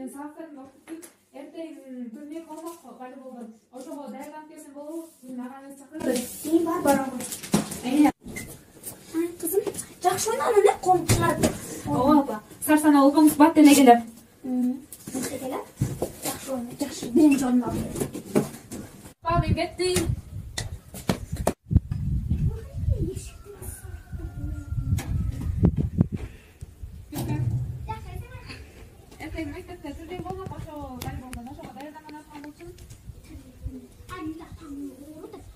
мен сааттан окуп эртең турнир болмок волейболдон. Ошого даярданып келсең болобу? Мен аганы чакырды. Барам. Кызым, жакшы ойнадың эле комчулар. Ооба апа. Сарсана болсоңуз бат эле келем. Жакшы ойна, жакшы. Биринчи орун алдым. Апа, мен кеттим. Эртең мектепте турнир болмок, ошо волейболдон ошого даярданган аткан болчу.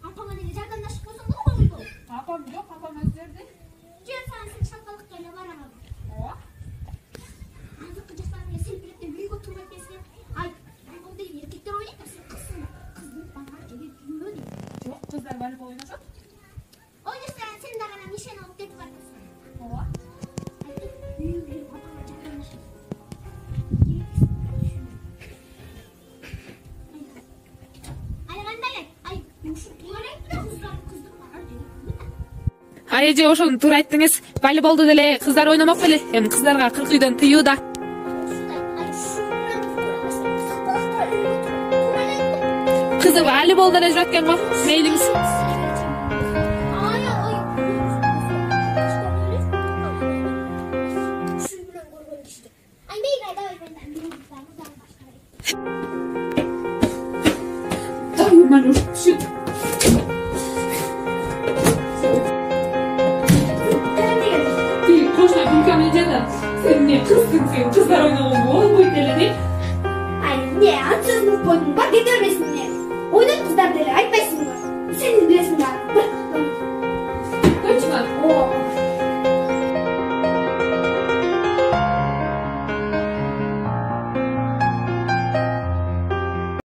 Апаңа деле жардамдашып койсоң болбойбу? Апам жок, апам өзү берди. Жөн сен шалкалыкка эле барамын. Ооба. Азыркы жаштар эле селпилектеп үйгө турбай келсе, ай, волейбол деген эркектер ойнойт, сен кызсың. Кыздын бана жеге үйгө дейт. Жок, кыздар волейбол ойношот. Ойносаң сен да гана нишен алып кетип барасың. Ооба. Үйгө келип апаңа жардамдашып. Ай, кандай эле? Ай, ушул туалет кыздын бана жеге. Ай, эже ошону туура айттыңыз. Волейболду деле кыздар ойномок беле. Эми кыздарга 40 үйдөн тыюу да. Кызы волейболдон эле жүрөт экен го. Мейлиңиз. Ай, мына